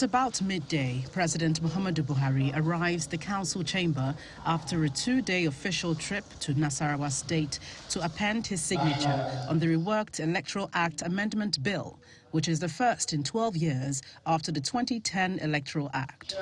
At about midday, President Muhammadu Buhari arrives the council chamber after a two-day official trip to Nasarawa State to append his signature on the reworked Electoral Act Amendment Bill, which is the first in 12 years after the 2010 Electoral Act.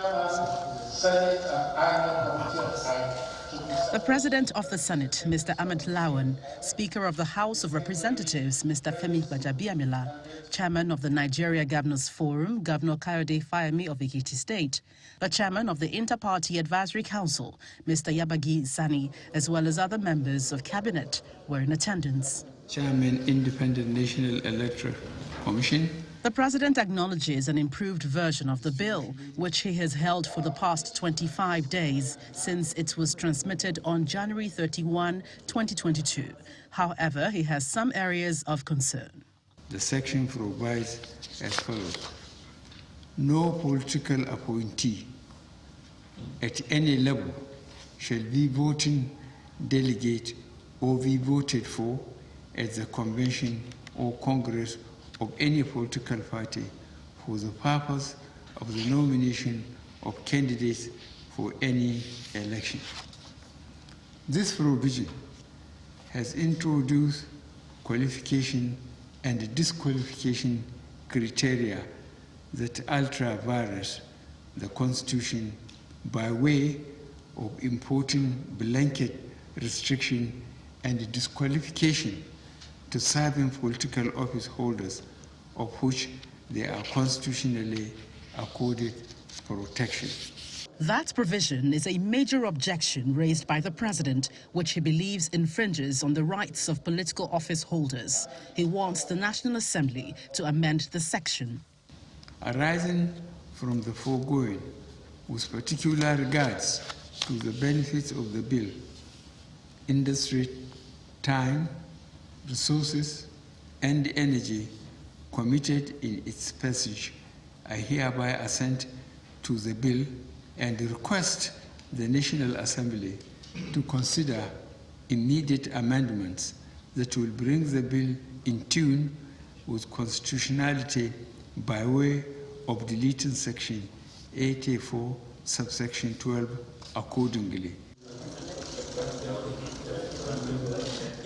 The President of the Senate, Mr. Ahmed Lawan, Speaker of the House of Representatives, Mr. Femi Gbajabiamila, Chairman of the Nigeria Governors Forum, Governor Kayode Fayemi of Ekiti State, the Chairman of the Inter-Party Advisory Council, Mr. Yabagi Sani, as well as other members of Cabinet were in attendance. Chairman, Independent National Electoral Commission. The President acknowledges an improved version of the bill, which he has held for the past 25 days since it was transmitted on January 31, 2022. However, he has some areas of concern. The section provides as follows. No political appointee at any level shall be voting delegate or be voted for at the convention or congress of any political party for the purpose of the nomination of candidates for any election. This provision has introduced qualification and disqualification criteria that alter various the Constitution by way of importing blanket restriction and disqualification to serving political office holders, of which they are constitutionally accorded protection. That provision is a major objection raised by the President, which he believes infringes on the rights of political office holders. He wants the National Assembly to amend the section. Arising from the foregoing, with particular regards to the benefits of the bill, industry, time, resources, and energy committed in its passage, I hereby assent to the bill and request the National Assembly to consider immediate amendments that will bring the bill in tune with constitutionality by way of deleting section 84, subsection 12 accordingly.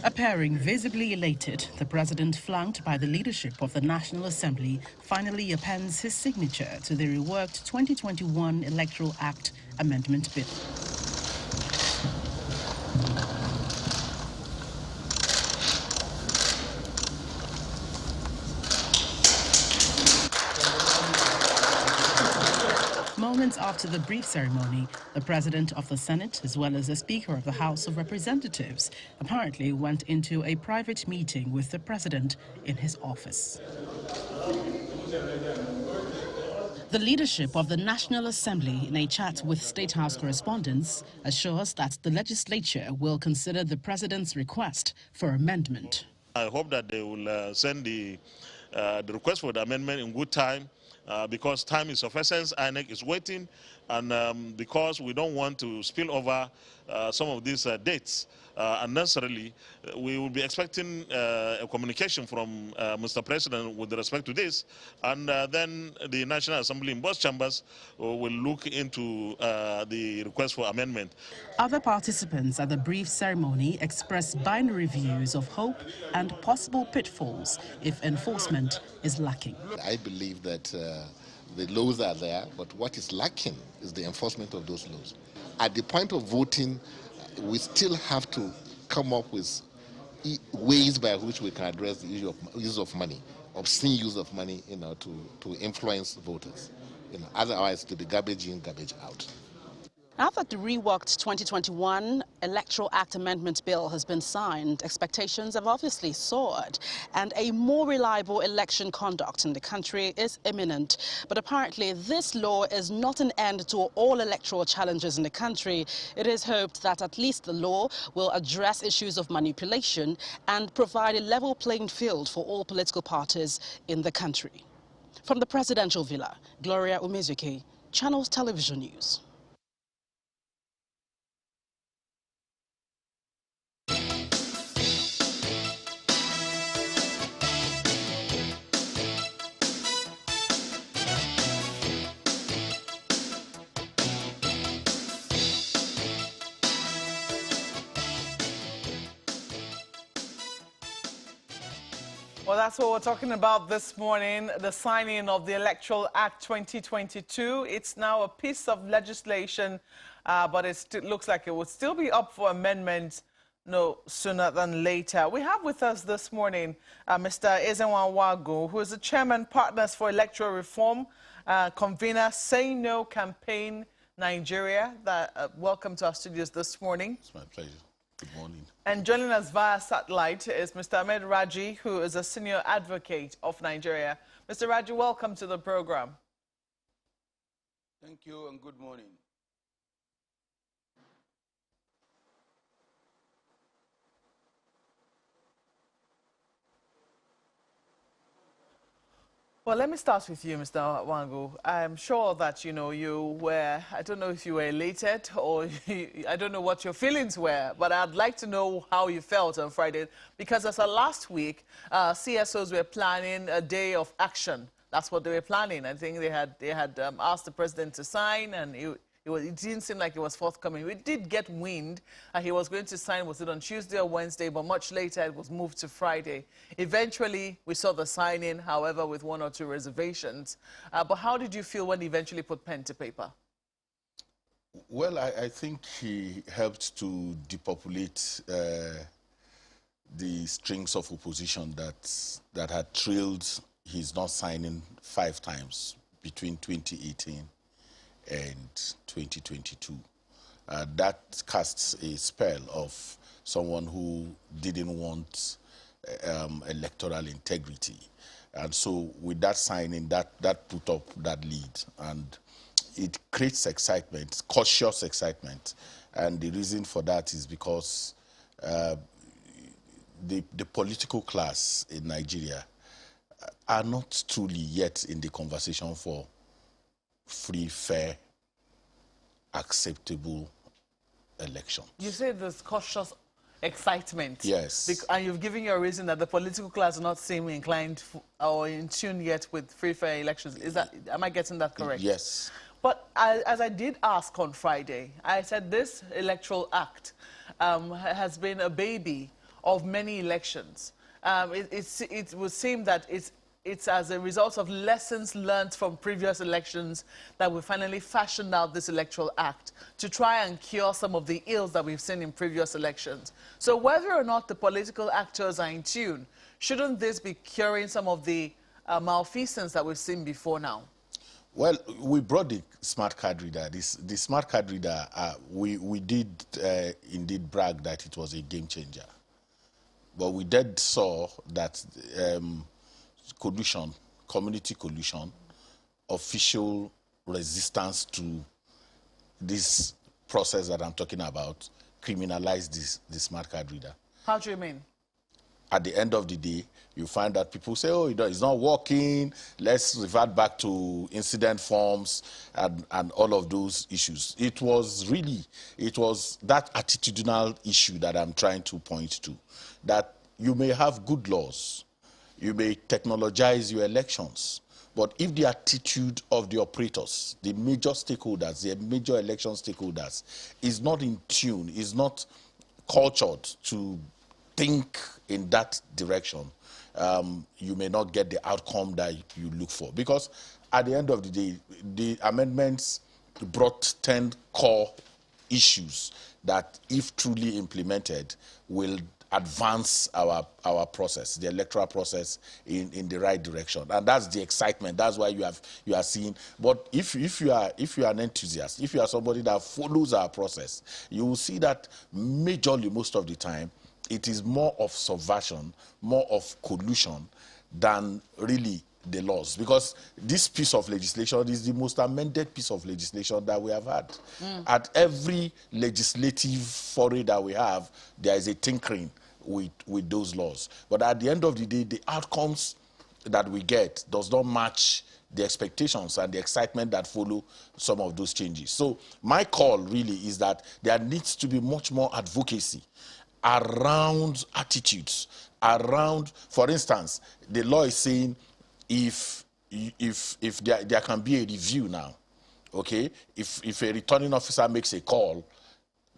Appearing visibly elated, the President, flanked by the leadership of the National Assembly, finally appends his signature to the reworked 2021 Electoral Act Amendment Bill. Moments after the brief ceremony, the President of the Senate, as well as the Speaker of the House of Representatives, apparently went into a private meeting with the President in his office. The leadership of the National Assembly, in a chat with State House correspondents, assures that the legislature will consider the President's request for amendment. I hope that they will send the request for the amendment in good time. Because time is of essence, INEC is waiting, and because we don't want to spill over some of these dates unnecessarily, we will be expecting a communication from Mr. President with respect to this, and then the National Assembly in both chambers will look into the request for amendment. Other participants at the brief ceremony expressed binary views of hope and possible pitfalls if enforcement is lacking. I believe that the laws are there, but what is lacking is the enforcement of those laws. At the point of voting, we still have to come up with ways by which we can address the issue of use of money, obscene use of money, to influence voters. Otherwise, to be garbage in, garbage out. Now that the reworked 2021 Electoral Act Amendment Bill has been signed, expectations have obviously soared, and a more reliable election conduct in the country is imminent. But apparently this law is not an end to all electoral challenges in the country. It is hoped that at least the law will address issues of manipulation and provide a level playing field for all political parties in the country. From the Presidential Villa, Gloria Umezuke, Channels Television News. Well, that's what we're talking about this morning, the signing of the Electoral Act 2022. It's now a piece of legislation, but it looks like it would still be up for amendment no sooner than later. We have with us this morning Mr. Ezenwa Wagu, who is the chairman, Partners for Electoral Reform, convener, Say No Campaign Nigeria. Welcome to our studios this morning. It's my pleasure. Good morning. And joining us via satellite is Mr. Ahmed Raji, who is a senior advocate of Nigeria. Mr. Raji, welcome to the program. Thank you and good morning. Well, let me start with you, Mr. Wangu. I'm sure that, you were, I don't know if you were elated or I don't know what your feelings were, but I'd like to know how you felt on Friday, because as of last week, CSOs were planning a day of action. That's what they were planning. I think they had asked the president to sign, and it didn't seem like it was forthcoming. We did get wind. He was going to sign, was it on Tuesday or Wednesday, but much later it was moved to Friday. Eventually, we saw the signing, however, with one or two reservations. But how did you feel when he eventually put pen to paper? Well, I think he helped to depopulate the strings of opposition that had trailed his not signing 5 times between 2018 and 2022. That casts a spell of someone who didn't want electoral integrity. And so with that signing, that put up that lead. And it creates excitement, cautious excitement. And the reason for that is because the political class in Nigeria are not truly yet in the conversation for free, fair, acceptable election. You say there's cautious excitement. Yes. And you've given your reason that the political class are not seem inclined or in tune yet with free, fair elections. Am I getting that correct? Yes. But as I did ask on Friday, I said this Electoral Act has been a baby of many elections. It would seem that it's as a result of lessons learned from previous elections that we finally fashioned out this Electoral Act to try and cure some of the ills that we've seen in previous elections. So whether or not the political actors are in tune, shouldn't this be curing some of the malfeasance that we've seen before now? Well, we brought the smart card reader. The smart card reader, we did indeed brag that it was a game changer. But we did saw that collusion, community collusion, official resistance to this process that I'm talking about, criminalize the smart card reader. How do you mean? At the end of the day, you find that people say, oh, it's not working, let's revert back to incident forms and all of those issues. It was that attitudinal issue that I'm trying to point to, that you may have good laws, you may technologize your elections, but if the attitude of the operators, the major stakeholders, the major election stakeholders, is not in tune, is not cultured to think in that direction, you may not get the outcome that you look for. Because at the end of the day, the amendments brought 10 core issues that, if truly implemented, will advance our process, the electoral process, in the right direction. And that's the excitement. That's why you are seeing. But if you are an enthusiast, if you are somebody that follows our process, you will see that majorly, most of the time, it is more of subversion, more of collusion than really the laws. Because this piece of legislation is the most amended piece of legislation that we have had. At every legislative foray that we have, there is a tinkering with those laws. But at the end of the day, the outcomes that we get does not match the expectations and the excitement that follow some of those changes. So my call really is that there needs to be much more advocacy around attitudes, around, for instance, the law is saying if there can be a review now, okay? If a returning officer makes a call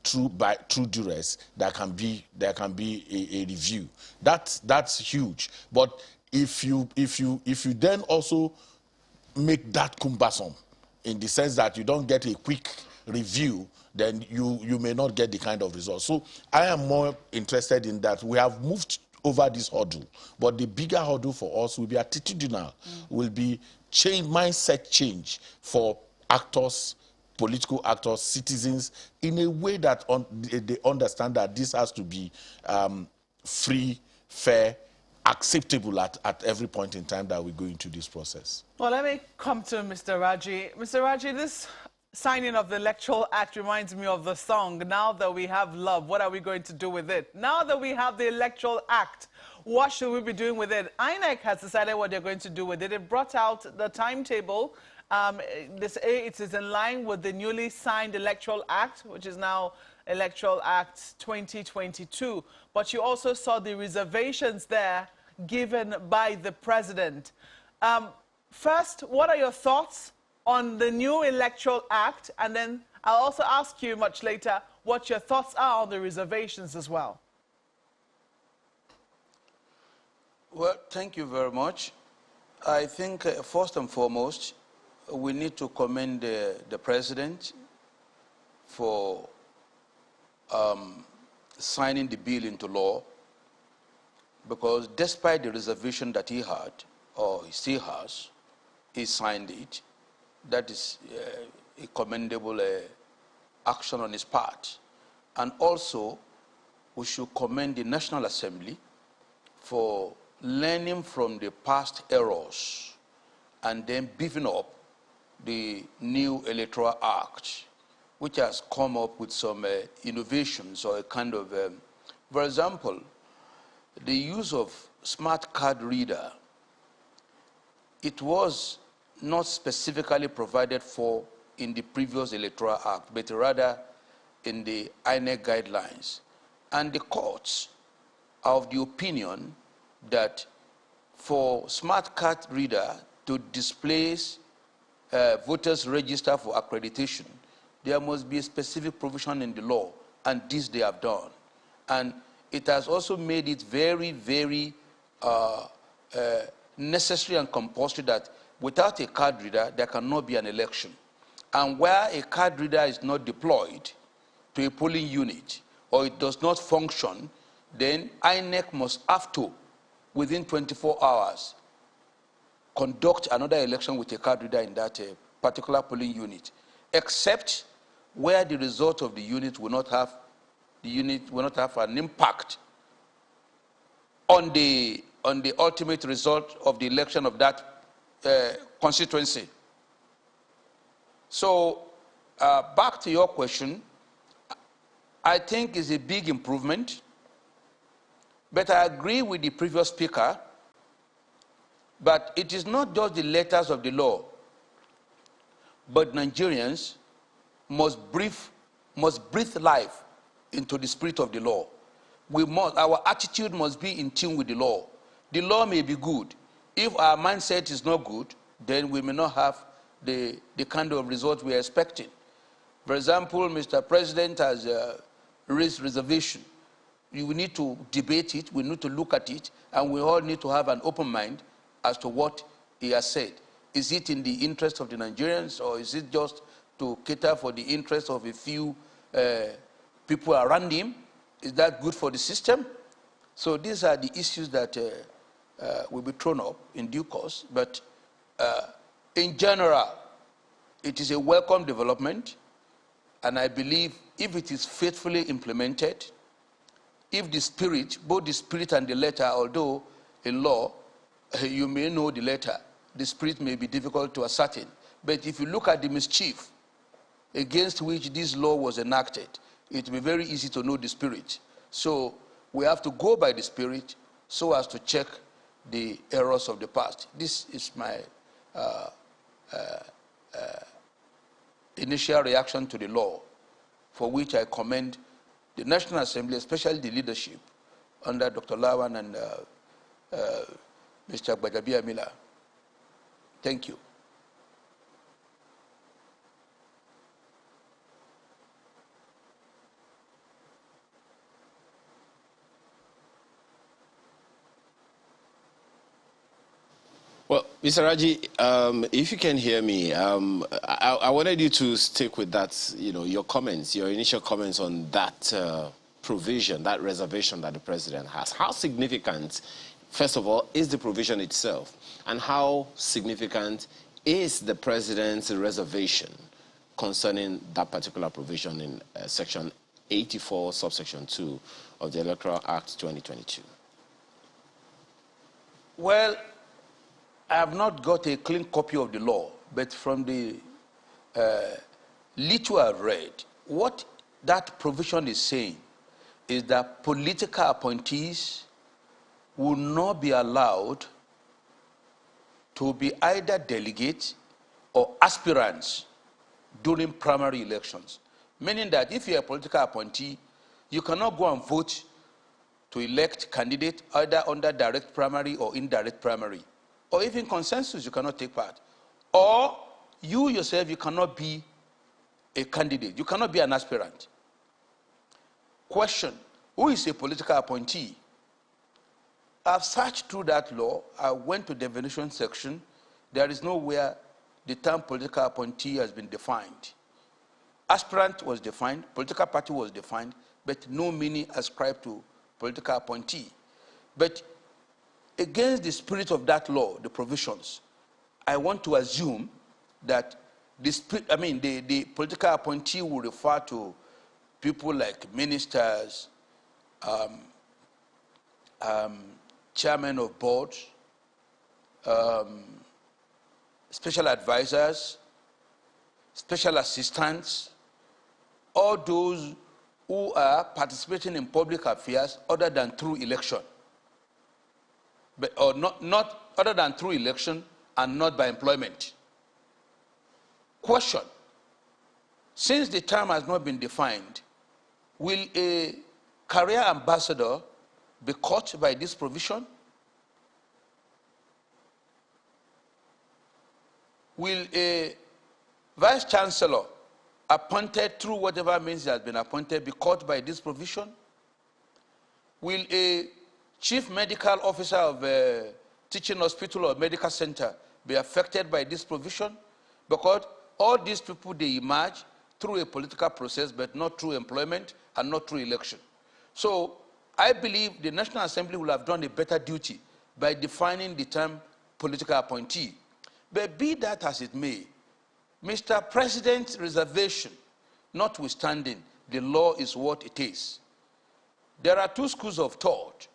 through duress, there can be a review. That's huge. But if you then also make that cumbersome in the sense that you don't get a quick review, then you may not get the kind of results. So I am more interested in that we have moved over this hurdle, but the bigger hurdle for us will be attitudinal, will be mindset change for actors, political actors, citizens, in a way that they understand that this has to be free, fair, acceptable at every point in time that we go into this process. Well, let me come to Mr. Raji. Mr. Raji, this signing of the Electoral Act reminds me of the song, Now That We Have Love, What Are We Going to Do With It? Now that we have the Electoral Act, what should we be doing with it? INEC has decided what they're going to do with it. It brought out the timetable. It is in line with the newly signed Electoral Act, which is now Electoral Act 2022. But you also saw the reservations there given by the president. First, what are your thoughts on the new Electoral Act? And then I'll also ask you much later what your thoughts are on the reservations as well. Well, thank you very much. I think, first and foremost, we need to commend the president for signing the bill into law, because despite the reservation that he had, or he still has, he signed it. That is a commendable action on his part. And also, we should commend the National Assembly for learning from the past errors and then beefing up the new Electoral Act, which has come up with some innovations or a kind of, for example, the use of smart card reader. It was not specifically provided for in the previous Electoral Act, but rather in the INEC guidelines. And the courts are of the opinion that for smart card reader to displace voters register for accreditation, there must be a specific provision in the law, and this they have done. And it has also made it very, very necessary and compulsory that without a card reader, there cannot be an election. And where a card reader is not deployed to a polling unit, or it does not function, then INEC must have to, within 24 hours, conduct another election with a card reader in that particular polling unit, except where the result of the unit will not have an impact on the ultimate result of the election of that constituency. So back to your question, I think it's a big improvement, but I agree with the previous speaker, but it is not just the letters of the law, but Nigerians must breathe life into the spirit of the law. Our attitude must be in tune with the law. The law may be good. If our mindset is not good, then we may not have the kind of result we are expecting. For example, Mr. President has raised reservation. We need to debate it, we need to look at it, and we all need to have an open mind as to what he has said. Is it in the interest of the Nigerians, or is it just to cater for the interest of a few people around him? Is that good for the system? So these are the issues that will be thrown up in due course. But in general, it is a welcome development. And I believe if it is faithfully implemented, if the spirit, both the spirit and the letter, although in law, you may know the letter, the spirit may be difficult to ascertain. But if you look at the mischief against which this law was enacted, it will be very easy to know the spirit. So we have to go by the spirit so as to check the errors of the past. This is my initial reaction to the law, for which I commend the National Assembly, especially the leadership under Dr. Lawan and Mr. Gbadabia Miller. Thank you. Mr. Raji, if you can hear me, I wanted you to stick with that, your comments, your initial comments on that provision, that reservation that the president has. How significant, first of all, is the provision itself? And how significant is the president's reservation concerning that particular provision in Section 84, subsection 2 of the Electoral Act 2022? Well, I have not got a clean copy of the law, but from the little I've read, what that provision is saying is that political appointees will not be allowed to be either delegates or aspirants during primary elections. Meaning that if you're a political appointee, you cannot go and vote to elect candidate either under direct primary or indirect primary. Or even consensus, you cannot take part. Or you yourself, you cannot be a candidate. You cannot be an aspirant. Question, who is a political appointee? I've searched through that law. I went to the definition section. There is nowhere the term political appointee has been defined. Aspirant was defined, political party was defined, but no meaning ascribed to political appointee. But against the spirit of that law, the provisions, I want to assume that the political appointee will refer to people like ministers, chairmen of boards, special advisors, special assistants, all those who are participating in public affairs other than through election. Or not other than through election and not by employment. Question, since the term has not been defined, will a career ambassador be caught by this provision? Will a vice chancellor appointed through whatever means he has been appointed be caught by this provision? Will a chief medical officer of a teaching hospital or medical center be affected by this provision? Because all these people, they emerge through a political process, but not through employment and not through election. So I believe the National Assembly will have done a better duty by defining the term political appointee. But be that as it may, Mr. President's reservation, notwithstanding, the law is what it is. There are two schools of thought.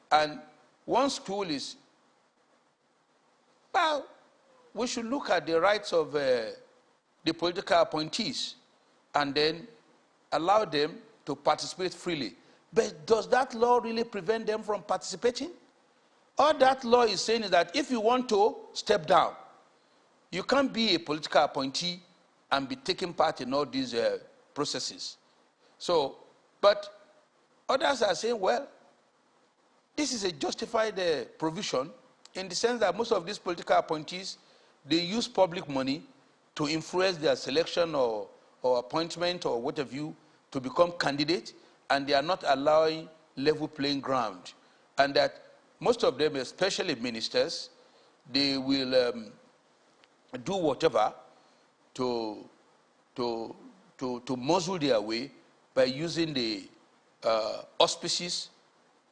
And one school is, well, we should look at the rights of the political appointees and then allow them to participate freely. But does that law really prevent them from participating? All that law is saying is that if you want to step down, you can't be a political appointee and be taking part in all these processes. So, but others are saying, well, this is a justified provision in the sense that most of these political appointees, they use public money to influence their selection or appointment or what have you to become candidates, and they are not allowing level playing ground. And that most of them, especially ministers, they will do whatever to muzzle their way by using the auspices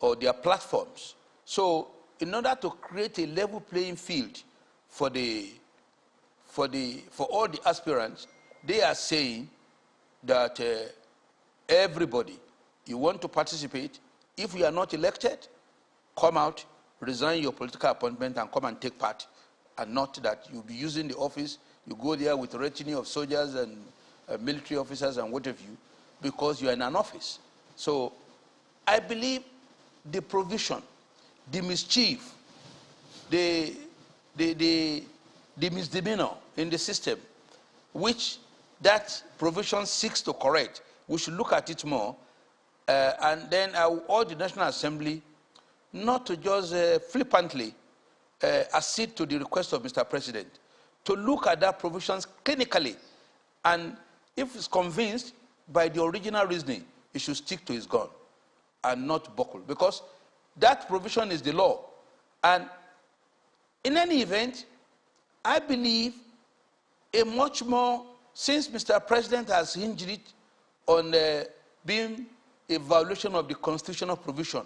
or their platforms. So in order to create a level playing field for all the aspirants, they are saying that everybody, you want to participate, if you are not elected, come out, resign your political appointment and come and take part, and not that you'll be using the office, you go there with a retinue of soldiers and military officers and what have you, because you are in an office. So I believe the provision, the mischief, the misdemeanor in the system, which that provision seeks to correct, we should look at it more, and then I will urge the National Assembly not to just flippantly accede to the request of Mr. President, to look at that provisions clinically, and if it's convinced by the original reasoning, it should stick to his gun and not buckle, because that provision is the law. And In any event, I believe a much more, since Mr. President has hinged it on being a violation of the constitutional provision,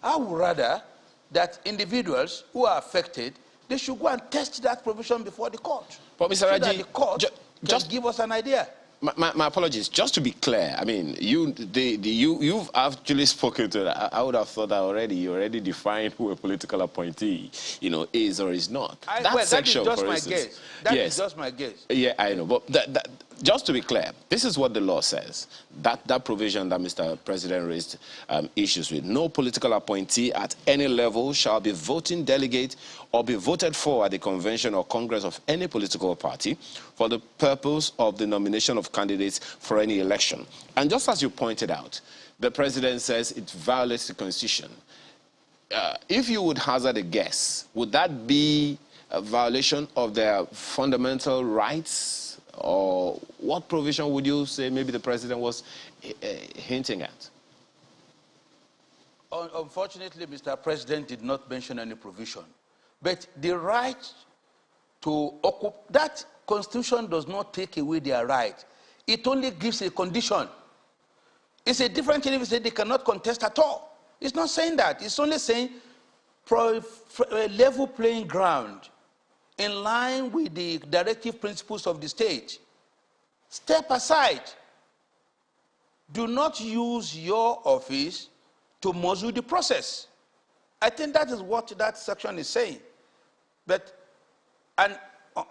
I would rather that individuals who are affected, they should go and test that provision before the court. But Mr. So Raji, that the court just give us an idea. My apologies. Just to be clear, I mean, you've actually spoken to that. I would have thought that already. You already defined who a political appointee, is or is not. That is just my guess. That is just my guess. Yeah, I know. But just to be clear, this is what the law says. That provision that Mr. President raised issues with. No political appointee at any level shall be voting delegate or be voted for at the convention or congress of any political party for the purpose of the nomination of candidates for any election. And just as you pointed out, the president says it violates the constitution. If you would hazard a guess, would that be a violation of their fundamental rights? Or what provision would you say maybe the president was hinting at? Unfortunately, Mr. President did not mention any provision. But the right to occupy, that constitution does not take away their right. It only gives a condition. It's a different thing if you say they cannot contest at all. It's not saying that. It's only saying a level playing ground in line with the directive principles of the state. Step aside. Do not use your office to muzzle the process. I think that is what that section is saying. But, and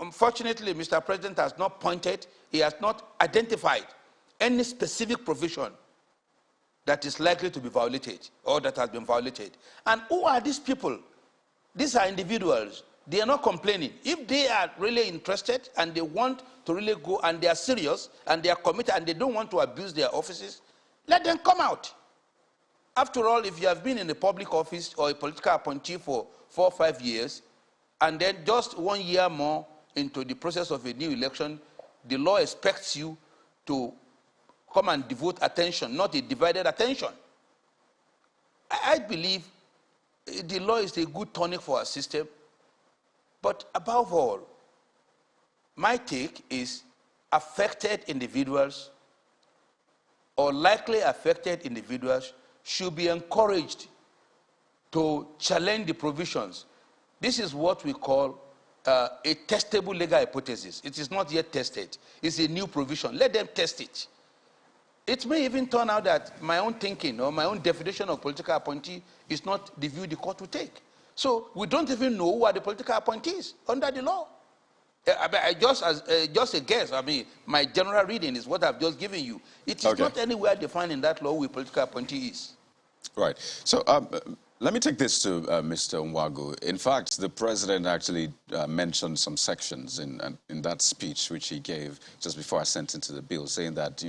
unfortunately, Mr. President has not pointed, he has not identified any specific provision that is likely to be violated or that has been violated. And who are these people? These are individuals. They are not complaining. If they are really interested and they want to really go and they are serious and they are committed and they don't want to abuse their offices, let them come out. After all, if you have been in a public office or a political appointee for 4 or 5 years, and then just 1 year more into the process of a new election, the law expects you to come and devote attention, not a divided attention. I believe the law is a good tonic for our system. But above all, my take is affected individuals or likely affected individuals should be encouraged to challenge the provisions. This is what we call a testable legal hypothesis. It is not yet tested. It's a new provision. Let them test it. It may even turn out that my own thinking or my own definition of political appointee is not the view the court will take. So we don't even know who are the political appointees under the law. Just a guess. I mean, my general reading is what I've just given you. It is not anywhere defined in that law who a political appointee is. Right. So let me take this to Mr. Nwagu. In fact, the president actually mentioned some sections in that speech which he gave just before I sent into the bill, saying that,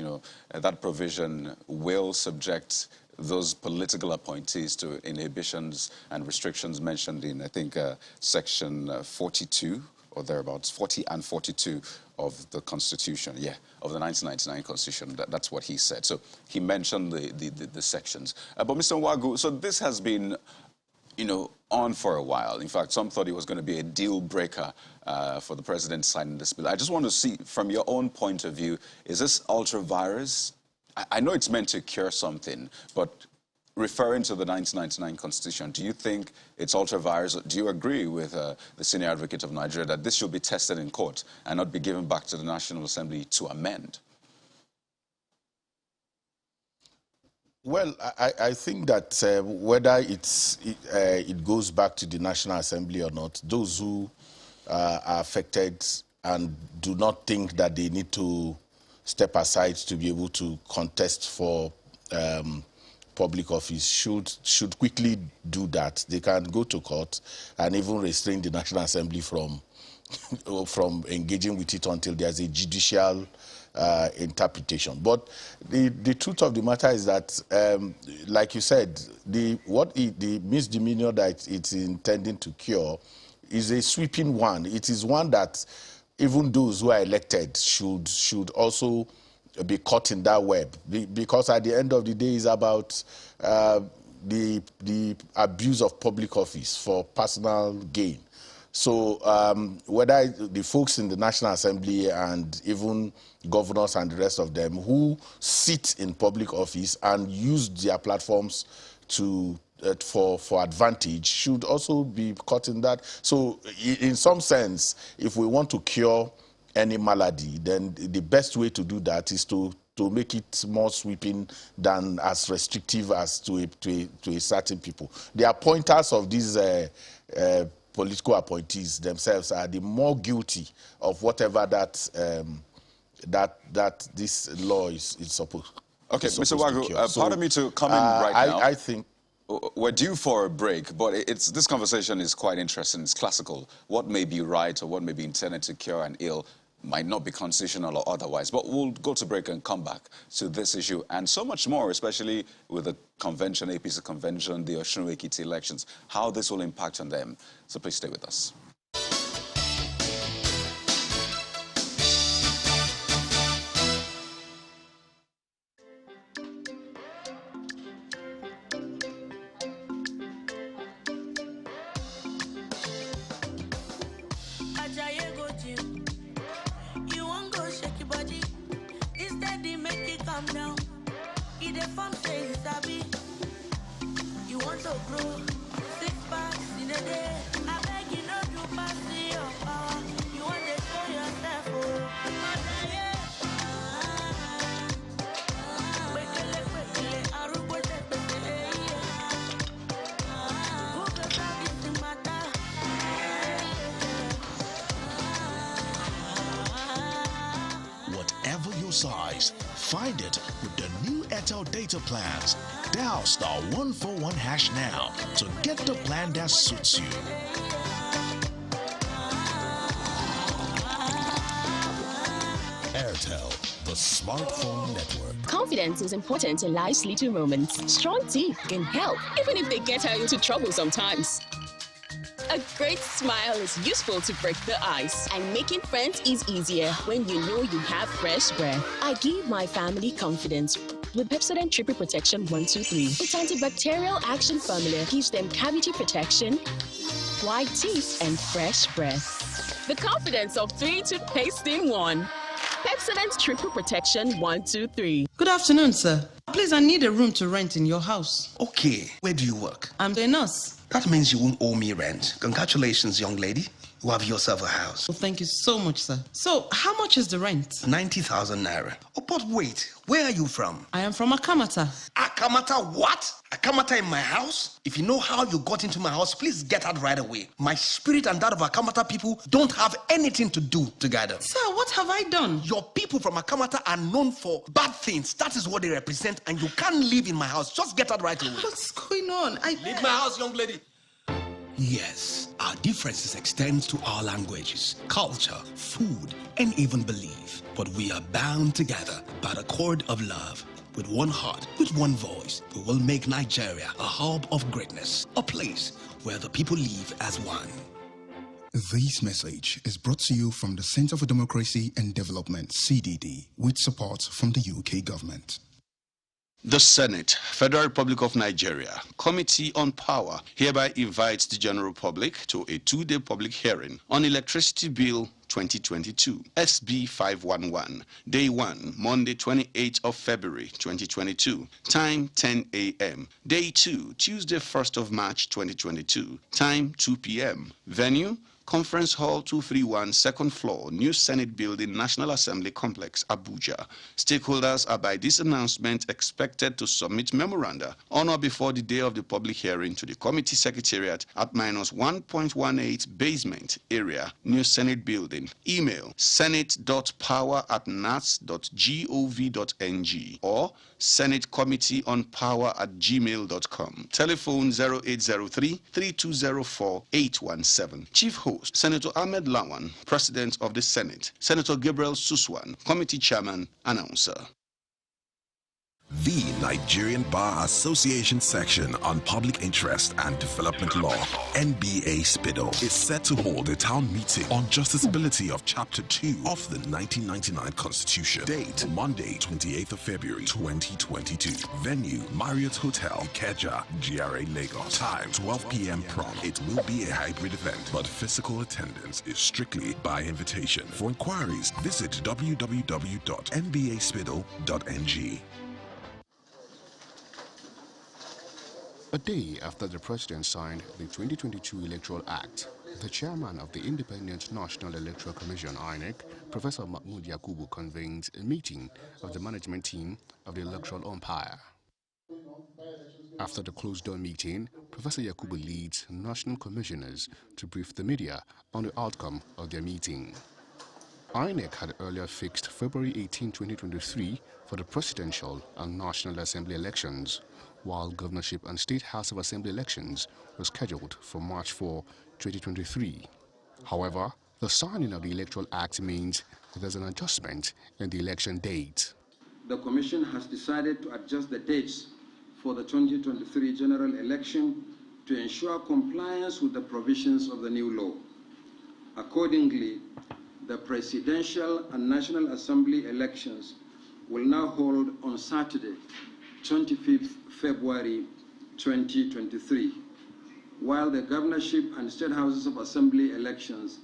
that provision will subject those political appointees to inhibitions and restrictions mentioned in, I think, section 42 or thereabouts, 40 and 42 of the Constitution, of the 1999 Constitution. That's what he said. So he mentioned the sections. But Mr. Nwagu, so this has been, on for a while. In fact, some thought it was going to be a deal breaker for the president signing this bill. I just want to see, from your own point of view, is this ultra-virus? I know it's meant to cure something, but referring to the 1999 Constitution, do you think it's ultra-virus? Do you agree with the senior advocate of Nigeria that this should be tested in court and not be given back to the National Assembly to amend? Well, I think that whether it goes back to the National Assembly or not, those who are affected and do not think that they need to step aside to be able to contest for public office should quickly do that. They can go to court and even restrain the National Assembly from engaging with it until there's a judicial interpretation. But the truth of the matter is that, like you said, the misdemeanor that it's intending to cure is a sweeping one. It is one that even those who are elected should also be caught in that web, because at the end of the day, it's about the abuse of public office for personal gain. So whether the folks in the National Assembly and even governors and the rest of them who sit in public office and use their platforms to for advantage should also be caught in that. So in some sense, if we want to cure any malady, then the best way to do that is to make it more sweeping than as restrictive as to a certain people. The appointers of these political appointees themselves are the more guilty of whatever that this law is supposed. Okay, Mr. Wagu, So, pardon me to come in right now. I think we're due for a break, but this conversation is quite interesting. It's classical. What may be right or what may be intended to cure an ill might not be constitutional or otherwise. But we'll go to break and come back to this issue and so much more, especially with the convention, APC convention, the Osun-Ekiti elections, how this will impact on them. So please stay with us. Whatever your size, find it with the new Electoral data plans. Dial *141# now to get the plan that suits you. Airtel, the smartphone network. Confidence is important in life's little moments. Strong teeth can help, even if they get her into trouble sometimes. A great smile is useful to break the ice, and making friends is easier when you know you have fresh breath. I give my family confidence with Pepsodent Triple Protection 123. Its antibacterial action formula gives them cavity protection, white teeth, and fresh breath. The confidence of 3 toothpaste in 1. Pepsodent Triple Protection 123. Good afternoon, sir. Please, I need a room to rent in your house. Okay, where do you work? I'm a nurse. That means you won't owe me rent. Congratulations, young lady. You have yourself a house. Well, thank you so much, sir. So, how much is the rent? 90,000 naira. Oh, but wait, where are you from? I am from Akamata. Akamata what? Akamata in my house? If you know how you got into my house, please get out right away. My spirit and that of Akamata people don't have anything to do together. Sir, what have I done? Your people from Akamata are known for bad things. That is what they represent, and you can't live in my house. Just get out right away. What's going on? Leave my house, young lady. Yes, our differences extend to our languages, culture, food, and even belief. But we are bound together by the cord of love. With one heart, with one voice, we will make Nigeria a hub of greatness, a place where the people live as one. This message is brought to you from the Center for Democracy and Development, CDD, with support from the UK government. The Senate, Federal Republic of Nigeria, Committee on Power, hereby invites the general public to a 2-day public hearing on Electricity Bill 2022, SB 511, Day 1, Monday 28th of February 2022, time 10 a.m. Day 2, Tuesday 1st of March 2022, time 2 p.m. Venue, Conference Hall 231, second floor, New Senate Building, National Assembly Complex, Abuja. Stakeholders are by this announcement expected to submit memoranda on or before the day of the public hearing to the committee secretariat at -1.18 basement area, New Senate Building. Email senate.power@nats.gov.ng or senatecommitteeonpower@gmail.com. Telephone 0803-3204-817. Chief Host, Senator Ahmed Lawan, President of the Senate. Senator Gabriel Suswan, Committee Chairman, Announcer. The Nigerian Bar Association section on public interest and development law, NBA SPIDO, is set to hold a town meeting on justiciability of Chapter 2 of the 1999 Constitution. Date, Monday, 28th of February, 2022. Venue, Marriott Hotel, Ikeja, GRA, Lagos. Time, 12 p.m. prompt. It will be a hybrid event, but physical attendance is strictly by invitation. For inquiries, visit www.nbaspido.ng. A day after the President signed the 2022 Electoral Act, the chairman of the Independent National Electoral Commission, INEC, Professor Mahmoud Yakubu, convened a meeting of the management team of the Electoral Umpire. After the closed-door meeting, Professor Yakubu leads national commissioners to brief the media on the outcome of their meeting. INEC had earlier fixed February 18, 2023 for the presidential and National Assembly elections, while governorship and State House of Assembly elections were scheduled for March 4, 2023. However, the signing of the Electoral Act means there's an adjustment in the election date. The Commission has decided to adjust the dates for the 2023 general election to ensure compliance with the provisions of the new law. Accordingly, the Presidential and National Assembly elections will now hold on Saturday, 25th February 2023, while the governorship and State Houses of Assembly elections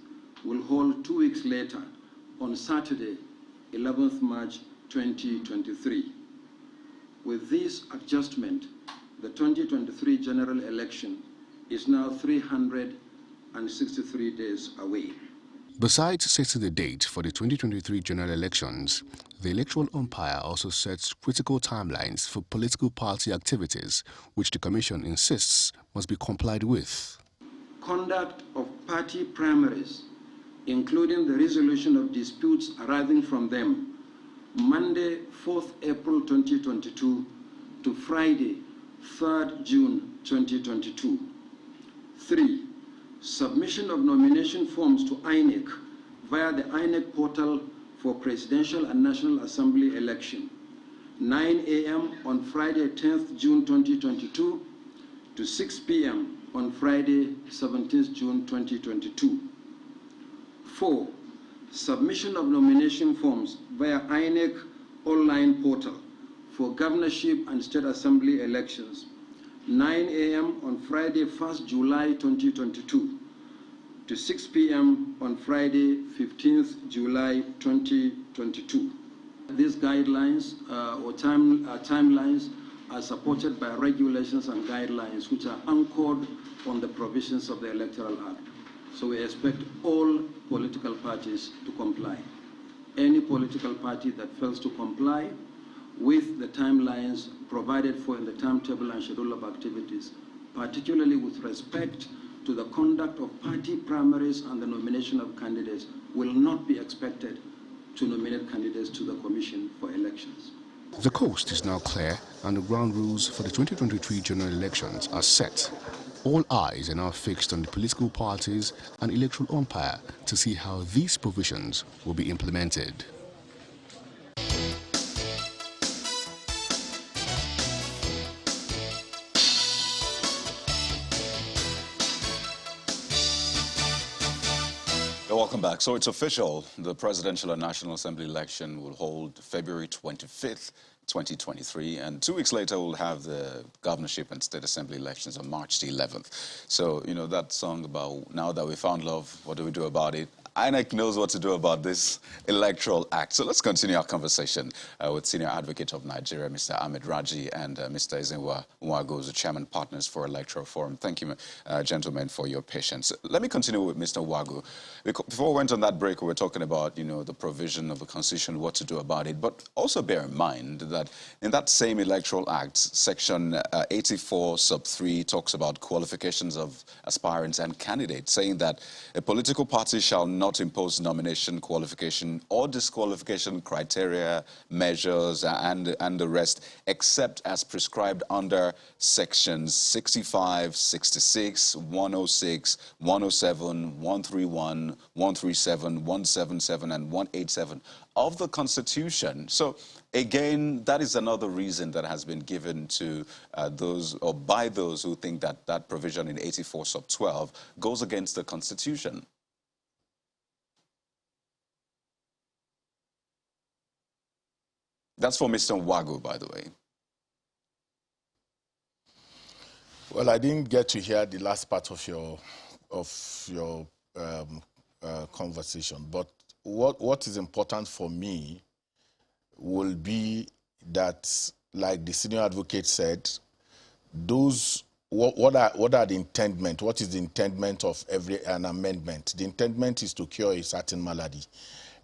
will hold 2 weeks later on Saturday, 11th March 2023. With this adjustment, the 2023 general election is now 363 days away. Besides setting the date for the 2023 general elections, the Electoral Umpire also sets critical timelines for political party activities, which the Commission insists must be complied with. Conduct of party primaries, including the resolution of disputes arising from them, Monday, 4th April 2022 to Friday, 3rd June 2022. 3. Submission of nomination forms to INEC via the INEC portal for Presidential and National Assembly election, 9 a.m. on Friday, 10th June 2022 to 6 p.m. on Friday, 17th June 2022. 4. Submission of nomination forms via INEC online portal for governorship and state assembly elections, 9 a.m. on Friday, 1st July 2022 to 6 p.m. on Friday, 15th July 2022. These guidelines timelines are supported by regulations and guidelines which are anchored on the provisions of the Electoral Act. So we expect all political parties to comply. Any political party that fails to comply with the timelines provided for in the timetable and schedule of activities, particularly with respect to the conduct of party primaries and the nomination of candidates, will not be expected to nominate candidates to the Commission for elections. The coast is now clear and the ground rules for the 2023 general elections are set. All eyes are now fixed on the political parties and electoral umpire to see how these provisions will be implemented. Welcome back. So it's official. The Presidential and National Assembly election will hold February 25th, 2023, and 2 weeks later we'll have the governorship and state assembly elections on March the 11th. So, you know, that song about now that we found love, what do we do about it? INEC knows what to do about this Electoral Act. So let's continue our conversation with Senior Advocate of Nigeria, Mr. Ahmed Raji, and Mr. Ezenwa Nwago, the Chairman Partners for Electoral Forum. Thank you, gentlemen, for your patience. Let me continue with Mr. Nwago. Before we went on that break, we were talking about, you know, the provision of the Constitution, what to do about it. But also bear in mind that in that same Electoral Act, Section 84, sub 3, talks about qualifications of aspirants and candidates, saying that a political party shall not impose nomination, qualification, or disqualification criteria, measures, and the rest, except as prescribed under sections 65, 66, 106, 107, 131, 137, 177, and 187 of the Constitution. So again, that is another reason that has been given to those, or by those who think that that provision in 84 sub 12 goes against the Constitution. That's for Mr. Nwagu, by the way. Well, I didn't get to hear the last part of your conversation, but what is important for me will be that, like the senior advocate said, those what are the intendment? What is the intendment of an amendment? The intendment is to cure a certain malady,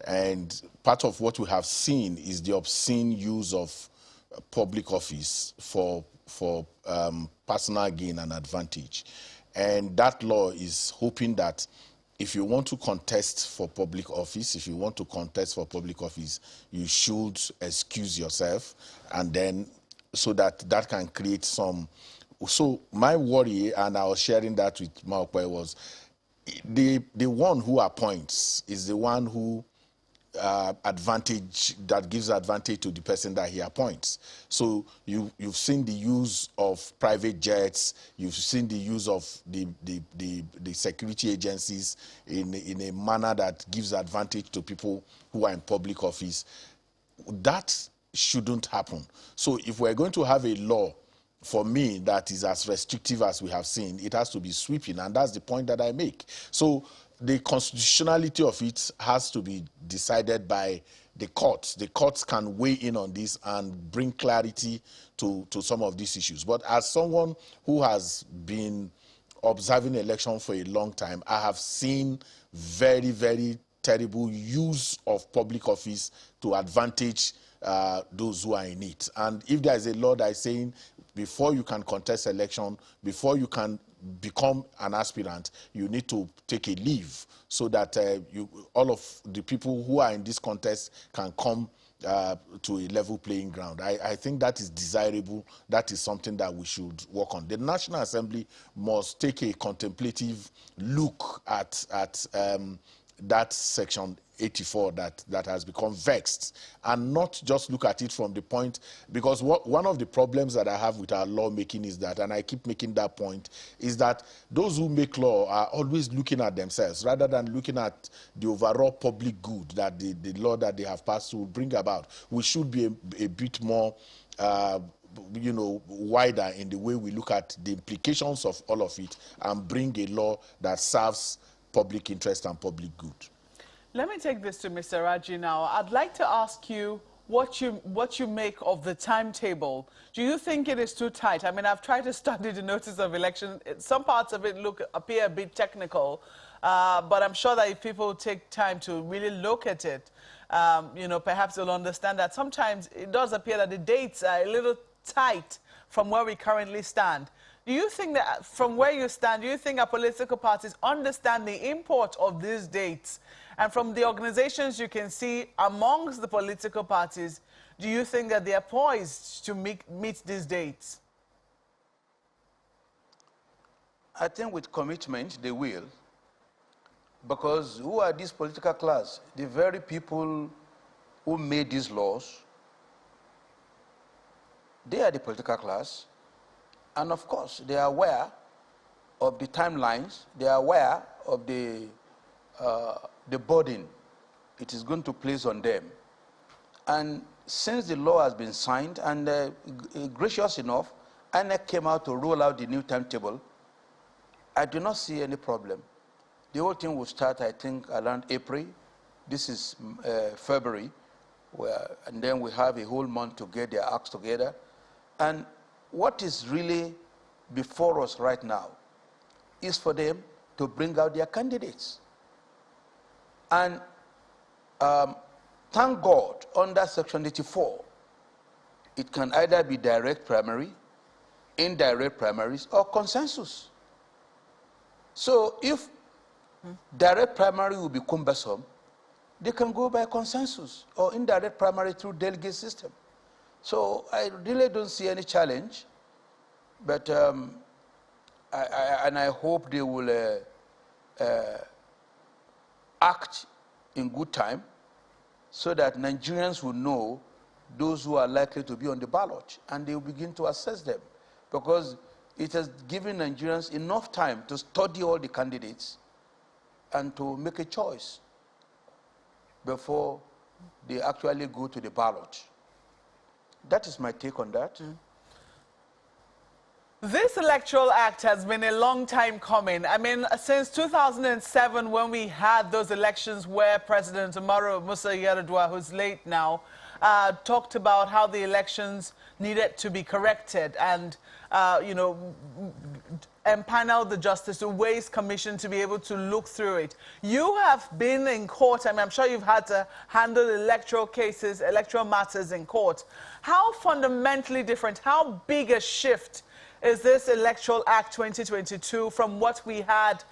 and part of what we have seen is the obscene use of public office for personal gain and advantage, and that law is hoping that if you want to contest for public office, you should excuse yourself, and then so that can create some. So my worry, and I was sharing that with Maokwe, was the one who appoints is the one who gives advantage to the person that he appoints. So you've seen the use of private jets, you've seen the use of the security agencies in a manner that gives advantage to people who are in public office. That shouldn't happen. So if we're going to have a law, for me, that is as restrictive as we have seen, it has to be sweeping, and that's the point that I make. So the constitutionality of it has to be decided by the courts. The courts can weigh in on this and bring clarity to some of these issues. But as someone who has been observing election for a long time, I have seen very, very terrible use of public office to advantage those who are in it. And if there is a law that is saying before you can contest election, before you can become an aspirant, you need to take a leave so that all of the people who are in this contest can come to a level playing ground. I think that is desirable. That is something that we should work on. The National Assembly must take a contemplative look at that section 84 that has become vexed, and not just look at it from the point, because one of the problems that I have with our lawmaking is that, and I keep making that point, is that those who make law are always looking at themselves rather than looking at the overall public good that the law that they have passed will bring about. We should be a bit more wider in the way we look at the implications of all of it and bring a law that serves public interest and public good. Let me take this to Mr. Raji now. I'd like to ask you what you make of the timetable. Do you think it is too tight? I mean, I've tried to study the notice of election. Some parts of it appear a bit technical, but I'm sure that if people take time to really look at it, perhaps they'll understand that sometimes it does appear that the dates are a little tight from where we currently stand. Do you think that from where you stand, do you think our political parties understand the import of these dates? And from the organizations you can see amongst the political parties, do you think that they are poised to meet these dates? I think with commitment, they will. Because who are this political class? The very people who made these laws, they are the political class. And of course, they are aware of the timelines. They are aware of the burden it is going to place on them. And since the law has been signed, and gracious enough, INEC came out to roll out the new timetable, I do not see any problem. The whole thing will start, I think, around April. This is February, and then we have a whole month to get their acts together. And what is really before us right now is for them to bring out their candidates. And thank God, under Section 84, it can either be direct primary, indirect primaries, or consensus. So if direct primary will be cumbersome, they can go by consensus or indirect primary through delegate system. So I really don't see any challenge, but I hope they will act in good time so that Nigerians will know those who are likely to be on the ballot, and they will begin to assess them, because it has given Nigerians enough time to study all the candidates and to make a choice before they actually go to the ballot. That is my take on that. This Electoral Act has been a long time coming. I mean, since 2007, when we had those elections where President Umaru Musa Yar'Adua, who's late now, talked about how the elections needed to be corrected and, you know, empaneled the Justice Ways Commission to be able to look through it. You have been in court. I mean, I'm sure you've had to handle electoral cases, electoral matters in court. How fundamentally different, how big a shift is this Electoral Act 2022 from what we had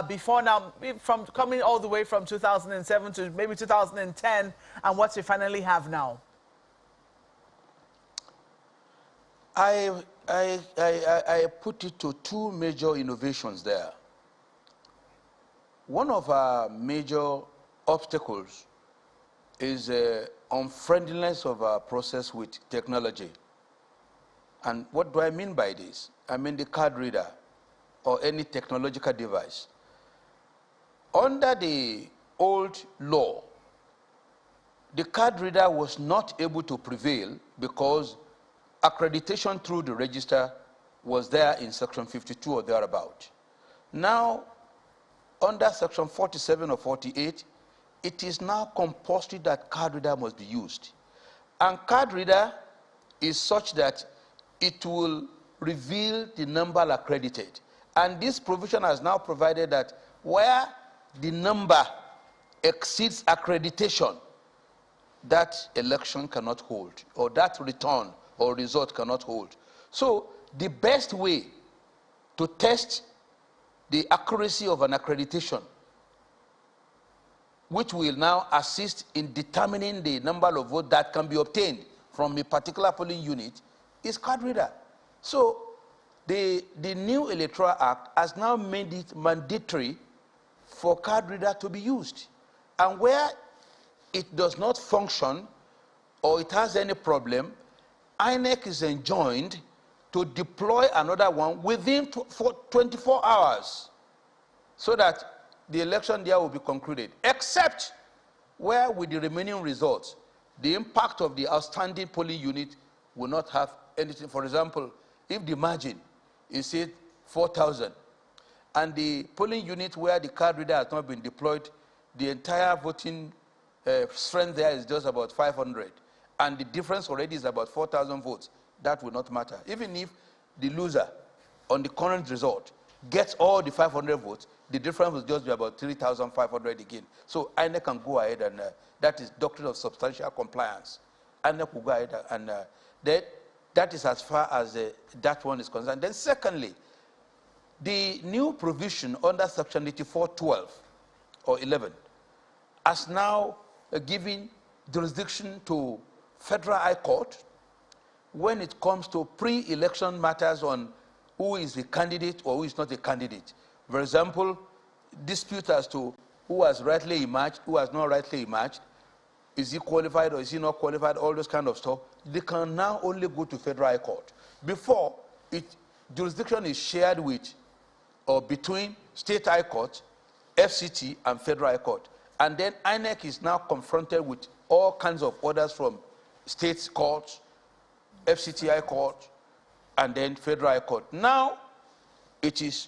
before now, from coming all the way from 2007 to maybe 2010, and what we finally have now? I put it to two major innovations there. One of our major obstacles is unfriendliness of our process with technology. And what do I mean by this? I mean the card reader or any technological device. Under the old law, the card reader was not able to prevail because accreditation through the register was there in section 52 or thereabout. Now, under section 47 or 48, it is now compulsory that card reader must be used. And card reader is such that it will reveal the number accredited. And this provision has now provided that where the number exceeds accreditation, that election cannot hold, or that return or result cannot hold. So the best way to test the accuracy of an accreditation, which will now assist in determining the number of votes that can be obtained from a particular polling unit, is card reader. So the new Electoral Act has now made it mandatory for card reader to be used. And where it does not function or it has any problem, INEC is enjoined to deploy another one within 24 hours so that the election there will be concluded, except where with the remaining results, the impact of the outstanding polling unit will not have anything. For example, if the margin is, say, 4,000, and the polling unit where the card reader has not been deployed, the entire voting strength there is just about 500, and the difference already is about 4,000 votes, that will not matter. Even if the loser on the current result gets all the 500 votes, the difference will just be about 3,500 again. So INEC can go ahead, and that is doctrine of substantial compliance. INEC will go ahead, and that is as far as that one is concerned. Then secondly, the new provision under section 84:12 or 11 has now given jurisdiction to Federal High Court when it comes to pre-election matters on who is a candidate or who is not a candidate. For example, dispute as to who has rightly emerged, who has not rightly emerged, is he qualified or is he not qualified, all those kind of stuff, they can now only go to Federal High Court. Before, jurisdiction is shared with or between State High Court, FCT, and Federal High Court. And then INEC is now confronted with all kinds of orders from State courts, FCT High Court, and then Federal High Court. Now, it is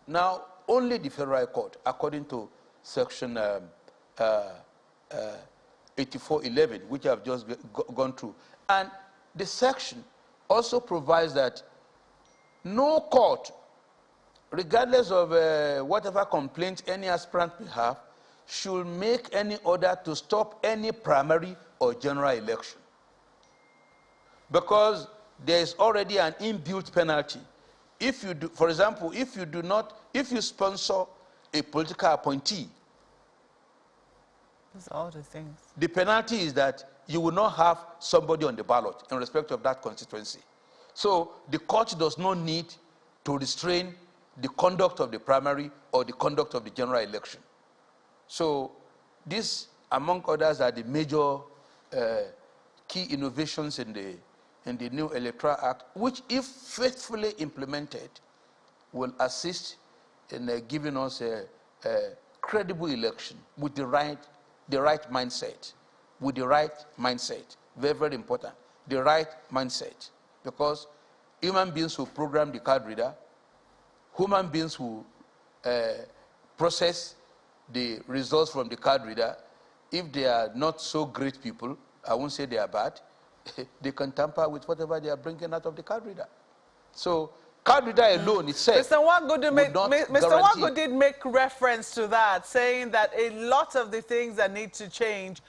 now only the Federal High Court, according to section 84:11, which I've just gone through. And the section also provides that no court, regardless of whatever complaint any aspirant may have, should make any order to stop any primary or general election. Because there is already an inbuilt penalty. If you do, for example, if you sponsor a political appointee. Those are all the things. The penalty is that you will not have somebody on the ballot in respect of that constituency. So the court does not need to restrain the conduct of the primary or the conduct of the general election. So these, among others, are the major key innovations in the new Electoral Act, which, if faithfully implemented, will assist in giving us a credible election with the right mindset. With the right mindset. Very, very important. The right mindset. Because human beings who program the card reader, human beings who process the results from the card reader, if they are not so great people, I won't say they are bad, they can tamper with whatever they are bringing out of the card reader. So card reader alone itself Mr. Nwagu did make reference to that, saying that a lot of the things that need to change,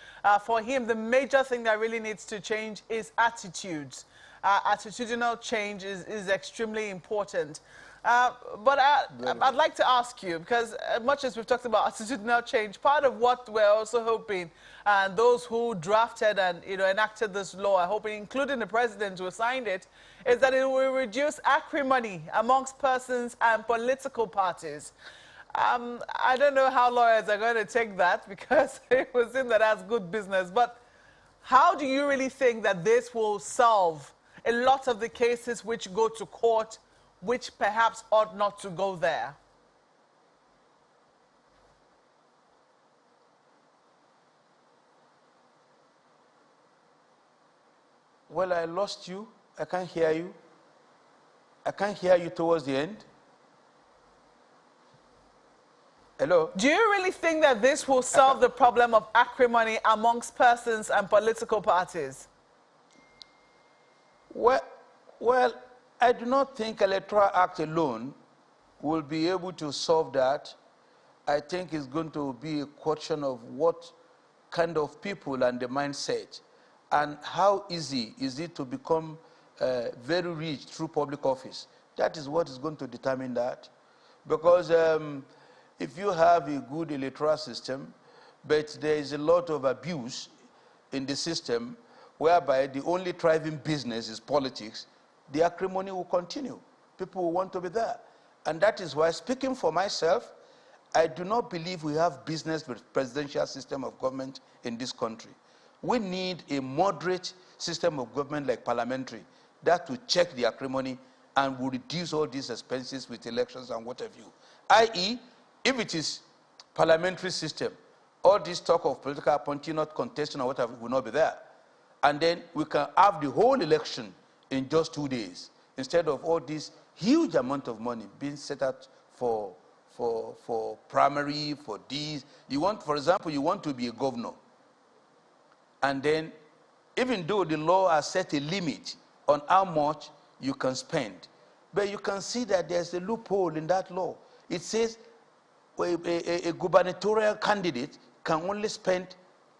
for him, the major thing that really needs to change is attitudes. Attitudinal change is extremely important. But I'd like to ask you, because much as we've talked about attitudinal change, part of what we're also hoping, and those who drafted and enacted this law are hoping, including the president who signed it, is that it will reduce acrimony amongst persons and political parties. I don't know how lawyers are going to take that, because it would seem that that's good business. But how do you really think that this will solve a lot of the cases which go to court, which perhaps ought not to go there? Well, I lost you. I can't hear you. I can't hear you towards the end. Hello? Do you really think that this will solve the problem of acrimony amongst persons and political parties? Well, I do not think Electoral Act alone will be able to solve that. I think it's going to be a question of what kind of people and the mindset, and how easy is it to become very rich through public office. That is what is going to determine that. Because if you have a good electoral system, but there is a lot of abuse in the system, whereby the only thriving business is politics, the acrimony will continue. People will want to be there. And that is why, speaking for myself, I do not believe we have business with presidential system of government in this country. We need a moderate system of government like parliamentary, that will check the acrimony and will reduce all these expenses with elections and what have you. I.e., if it is parliamentary system, all this talk of political appointee, not contesting or whatever, will not be there. And then we can have the whole election in just 2 days, instead of all this huge amount of money being set out for primary, for these. You want, for example, you want to be a governor. And then, even though the law has set a limit on how much you can spend, but you can see that there's a loophole in that law. It says a gubernatorial candidate can only spend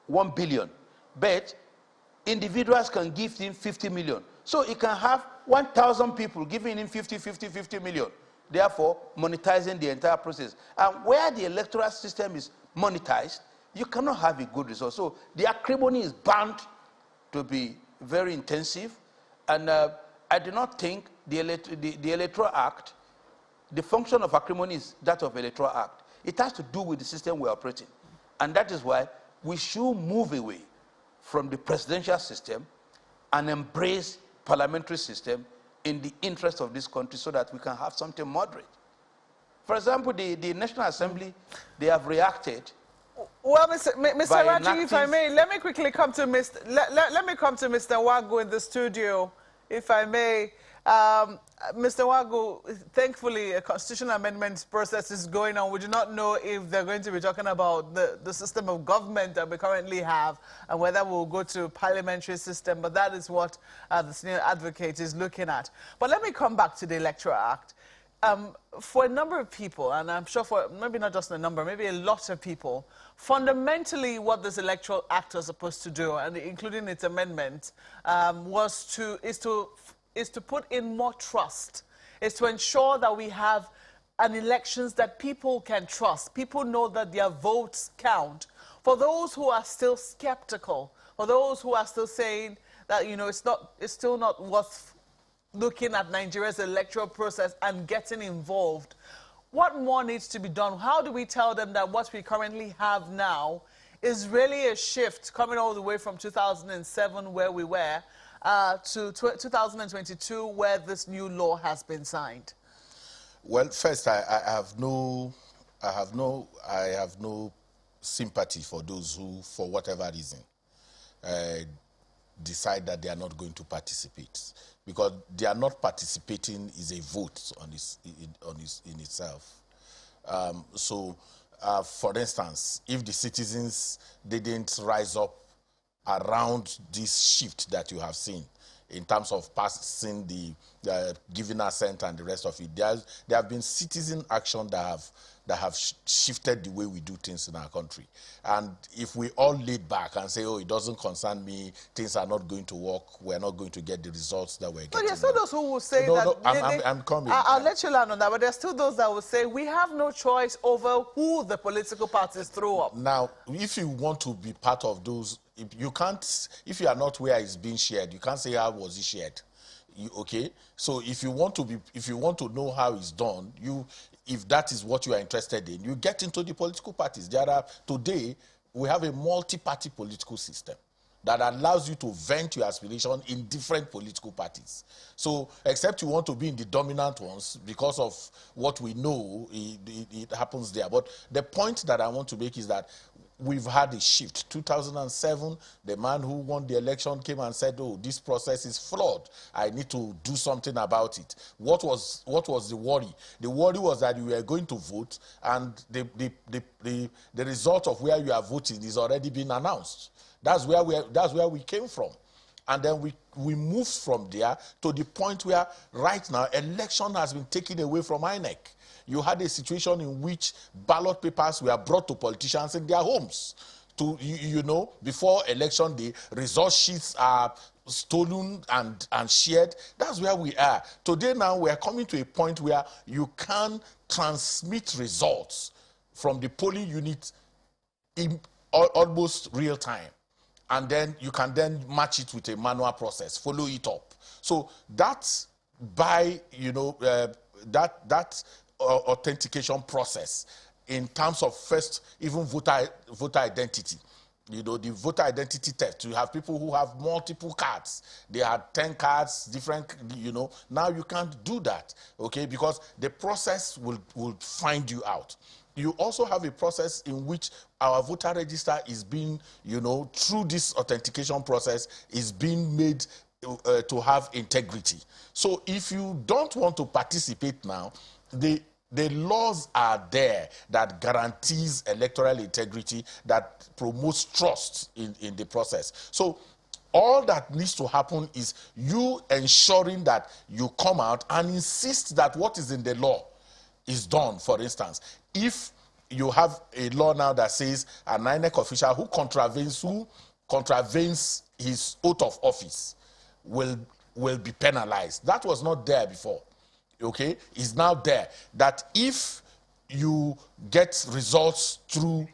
1 billion, but individuals can give him 50 million. So he can have 1,000 people giving him 50 million, therefore monetizing the entire process. And where the electoral system is monetized, you cannot have a good result. So the acrimony is bound to be very intensive. And I do not think the Electoral Act, the function of acrimony is that of Electoral Act. It has to do with the system we're operating. And that is why we should move away from the presidential system and embrace parliamentary system in the interest of this country, so that we can have something moderate. For example, the National Assembly, they have reacted. Well, Mr. Raji, if I may, let me quickly come to Mr. Let me come to Mr. Nwagu in the studio, if I may. Mr. Nwagu, thankfully, a constitutional amendment process is going on. We do not know if they're going to be talking about the system of government that we currently have and whether we'll go to parliamentary system, but that is what the senior advocate is looking at. But let me come back to the Electoral Act. For a number of people, and I'm sure for maybe not just a number, maybe a lot of people, fundamentally what this Electoral Act was supposed to do, and including its amendment, is to put in more trust, is to ensure that we have an elections that people can trust. People know that their votes count. For those who are still skeptical, for those who are still saying that, you know, it's still not worth looking at Nigeria's electoral process and getting involved, what more needs to be done? How do we tell them that what we currently have now is really a shift coming all the way from 2007 where we were to 2022 where this new law has been signed? Well, first, I have no sympathy for those who, for whatever reason, decide that they are not going to participate, because they are not participating is a vote in itself. For instance, if the citizens didn't rise up around this shift that you have seen in terms of passing the giving assent and the rest of it, there have been citizen action that have shifted the way we do things in our country. And if we all laid back and say, oh, it doesn't concern me, things are not going to work, we're not going to get the results that we're getting. But there's still those who will say I'm coming. I'll let you land on that, but there's still those that will say we have no choice over who the political parties throw up. Now, if you want to be part of those, if you are not where it's being shared, you can't say how was it shared. Okay, so if you want to know how it's done, if that is what you are interested in, you get into the political parties. Today we have a multi-party political system that allows you to vent your aspiration in different political parties. So, except you want to be in the dominant ones, because of what we know, it happens there. But the point that I want to make is that we've had a shift. 2007, the man who won the election came and said, oh, this process is flawed. I need to do something about it. What was the worry? The worry was that you were going to vote and the result of where you are voting is already been announced. That's where we came from. And then we moved from there to the point where right now election has been taken away from INEC. You had a situation in which ballot papers were brought to politicians in their homes. Before election day, result sheets are stolen and shared. That's where we are. Today now we are coming to a point where you can transmit results from the polling unit in almost real time. And then you can then match it with a manual process, follow it up. So that's by, that authentication process in terms of first, even voter identity. The voter identity test. You have people who have multiple cards. They had 10 cards, different, Now you can't do that, okay? Because the process will find you out. You also have a process in which our voter register is being, through this authentication process, is being made to have integrity. So if you don't want to participate now, the laws are there that guarantees electoral integrity, that promotes trust in the process. So all that needs to happen is you ensuring that you come out and insist that what is in the law is done. For instance, if you have a law now that says an INEC official who contravenes his oath of office will be penalized. That was not there before. Okay, it's now there that if you get results through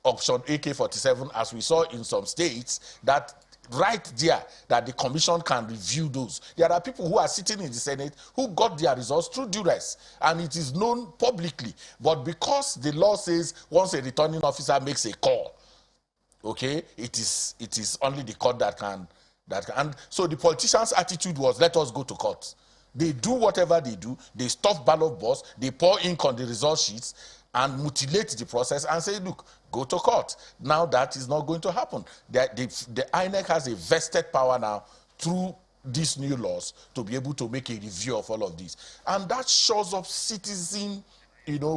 option AK-47, as we saw in some states, that right there that the commission can review those. There are people who are sitting in the Senate who got their results through duress, and it is known publicly. But because the law says once a returning officer makes a call, okay, it is only the court that can. And so the politicians' attitude was, let us go to court. They do whatever they do. They stuff ballot box, they pour ink on the result sheets and mutilate the process and say, look, go to court. Now that is not going to happen. The INEC has a vested power now through these new laws to be able to make a review of all of this. And that shows up citizen,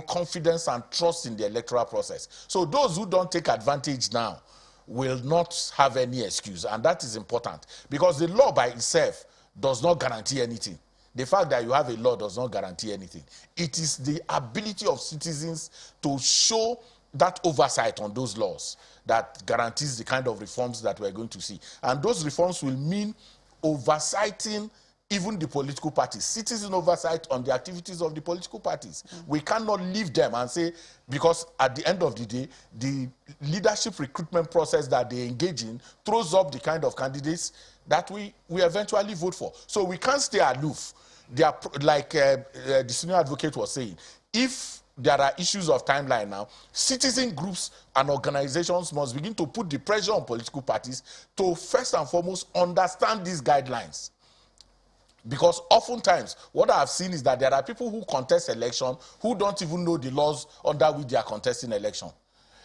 confidence and trust in the electoral process. So those who don't take advantage now will not have any excuse. And that is important, because the law by itself does not guarantee anything. The fact that you have a law does not guarantee anything. It is the ability of citizens to show that oversight on those laws that guarantees the kind of reforms that we're going to see. And those reforms will mean oversighting even the political parties, citizen oversight on the activities of the political parties. We cannot leave them and say, because at the end of the day, the leadership recruitment process that they engage in throws up the kind of candidates that we eventually vote for. So we can't stay aloof. They are, like the senior advocate was saying, if there are issues of timeline now, citizen groups and organizations must begin to put the pressure on political parties to first and foremost understand these guidelines. Because oftentimes, what I've seen is that there are people who contest election who don't even know the laws under which they are contesting election.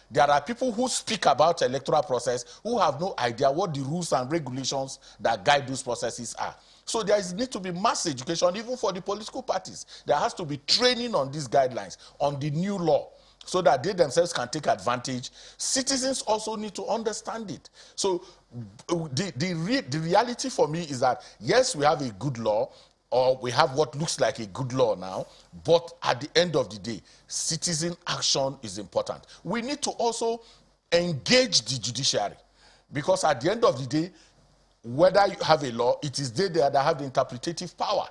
There are people who speak about electoral process who have no idea what the rules and regulations that guide those processes are. So there need to be mass education even for the political parties. There has to be training on these guidelines, on the new law, so that they themselves can take advantage. Citizens also need to understand it. So the reality for me is that, yes, we have a good law, or we have what looks like a good law now, but at the end of the day, citizen action is important. We need to also engage the judiciary, because at the end of the day, whether you have a law, it is they that have the interpretative power.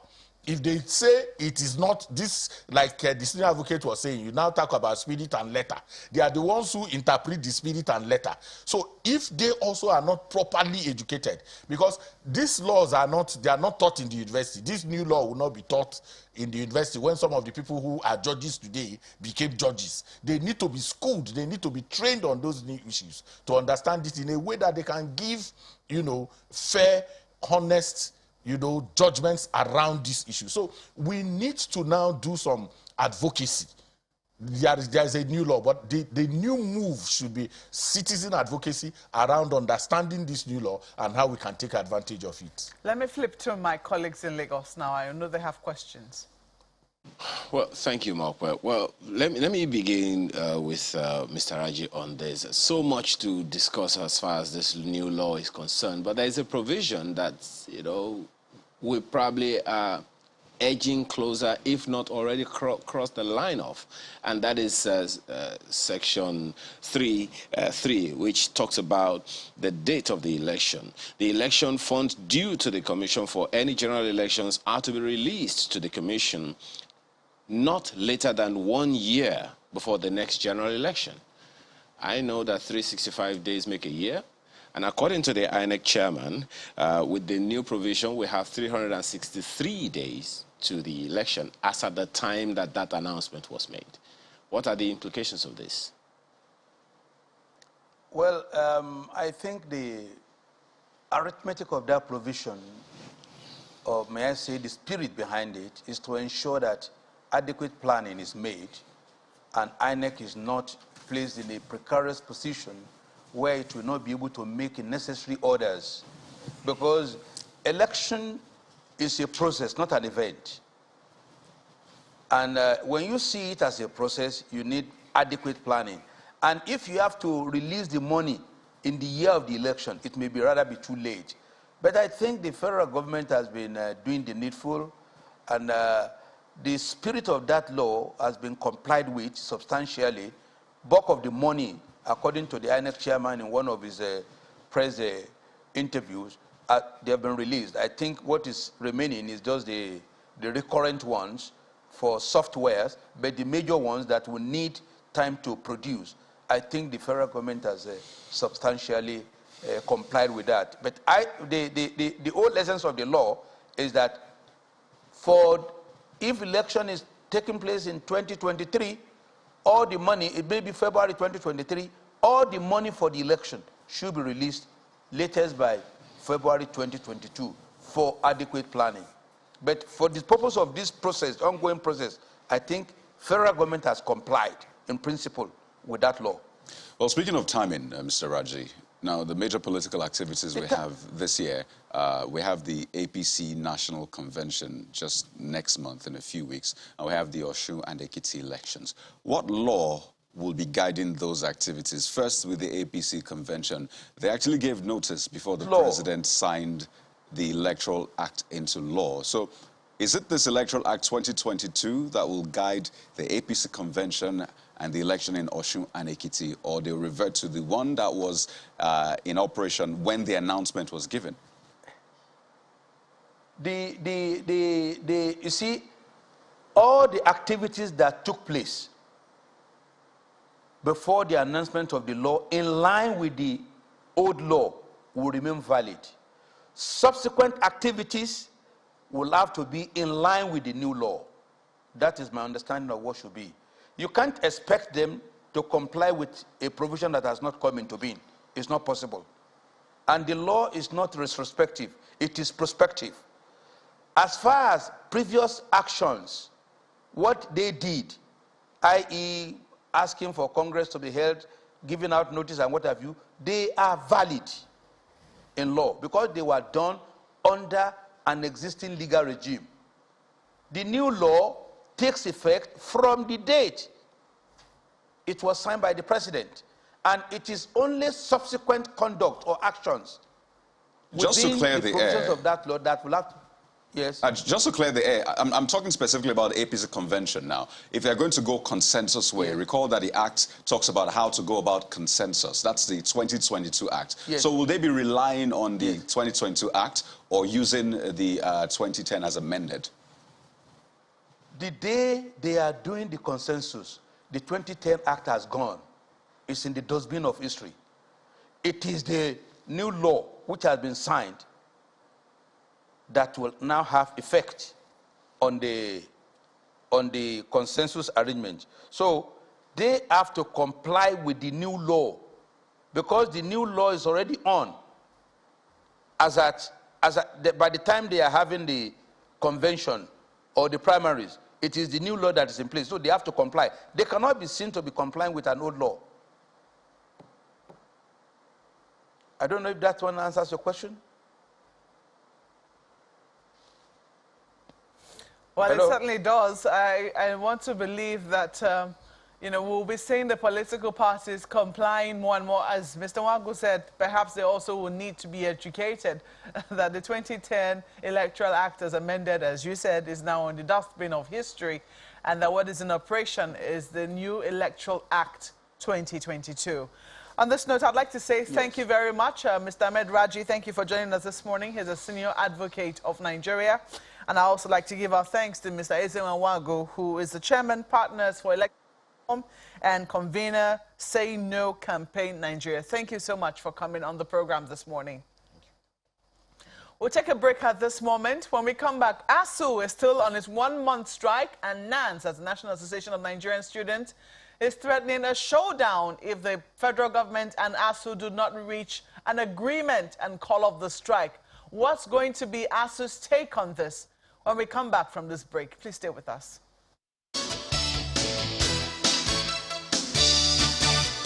If they say it is not this, like the senior advocate was saying, you now talk about spirit and letter. They are the ones who interpret the spirit and letter. So if they also are not properly educated, because these laws are not, they are not taught in the university. This new law will not be taught in the university when some of the people who are judges today became judges. They need to be schooled. They need to be trained on those new issues to understand it in a way that they can give, you know, fair, honest, you know, judgments around this issue. So we need to now do some advocacy. There's a new law, but the new move should be citizen advocacy around understanding this new law and how we can take advantage of it. Let me flip to my colleagues in Lagos now. I know they have questions. Well, thank you, Mark. Well, let me begin with Mr. Raji on this. So much to discuss as far as this new law is concerned, but there is a provision that, you know, we probably are edging closer, if not already crossed the line of, and that is Section 3.3, which talks about the date of the election. The election funds due to the Commission for any general elections are to be released to the Commission not later than 1 year before the next general election. I know that 365 days make a year. And according to the INEC chairman, with the new provision, we have 363 days to the election as at the time that that announcement was made. What are the implications of this? Well, I think the arithmetic of that provision, or may I say the spirit behind it, is to ensure that adequate planning is made and INEC is not placed in a precarious position where it will not be able to make necessary orders, because election is a process, not an event. And when you see it as a process, you need adequate planning. And if you have to release the money in the year of the election, it may rather be too late. But I think the federal government has been doing the needful, and the spirit of that law has been complied with substantially. Bulk of the money, according to the INEC chairman in one of his press interviews, they have been released. I think what is remaining is just the recurrent ones for softwares, but the major ones that will need time to produce, I think the federal government has substantially complied with that. But the old essence of the law is that if election is taking place in 2023, all the money, it may be February 2023, all the money for the election should be released latest by February 2022 for adequate planning. But for the purpose of this process, ongoing process, I think federal government has complied in principle with that law. Well, speaking of timing, Mr. Raji, now the major political activities we have this year, we have the APC National Convention just next month in a few weeks, and we have the Osun and Ekiti elections. What law will be guiding those activities? First, with the APC convention, they actually gave notice before the president signed the Electoral Act into law. So is it this Electoral Act 2022 that will guide the APC convention and the election in Osun and Ekiti, or they revert to the one that was in operation when the announcement was given? you see, all the activities that took place before the announcement of the law in line with the old law will remain valid. Subsequent activities will have to be in line with the new law. That is my understanding of what should be. You can't expect them to comply with a provision that has not come into being. It's not possible. And the law is not retrospective, it is prospective. As far as previous actions, what they did, i.e. asking for Congress to be held, giving out notice and what have you, they are valid in law because they were done under an existing legal regime. The new law takes effect from the date it was signed by the president, and it is only subsequent conduct or actions just to clear the provisions air of that law that will have to, yes. Just to clear the air, I'm talking specifically about the APC convention now. If they're going to go consensus way, recall that the Act talks about how to go about consensus. That's the 2022 Act. Yes. So will they be relying on the 2022 Act or using the 2010 as amended? The day they are doing the consensus, the 2010 Act has gone. It's in the dustbin of history. It is the new law which has been signed that will now have effect on the consensus arrangement. So they have to comply with the new law because the new law is already on. By the time they are having the convention or the primaries, it is the new law that is in place. So they have to comply. They cannot be seen to be complying with an old law. I don't know if that one answers your question. Well, Hello? it certainly does. I want to believe that, you know, we'll be seeing the political parties complying more and more. As Mr. Nwagu said, perhaps they also will need to be educated that the 2010 Electoral Act, as amended, as you said, is now on the dustbin of history, and that what is in operation is the new Electoral Act 2022. On this note, I'd like to say thank you very much, Mr. Ahmed Raji. Thank you for joining us this morning. He's a senior advocate of Nigeria. And I also like to give our thanks to Mr. Nwagu, who is the chairman, partners for Electoral and convener Say No Campaign Nigeria. Thank you so much for coming on the program this morning. We'll take a break at this moment. When we come back, ASU is still on its one-month strike, and NANS, as the National Association of Nigerian Students, is threatening a showdown if the federal government and ASU do not reach an agreement and call off the strike. What's going to be ASU's take on this? When we come back from this break, please stay with us.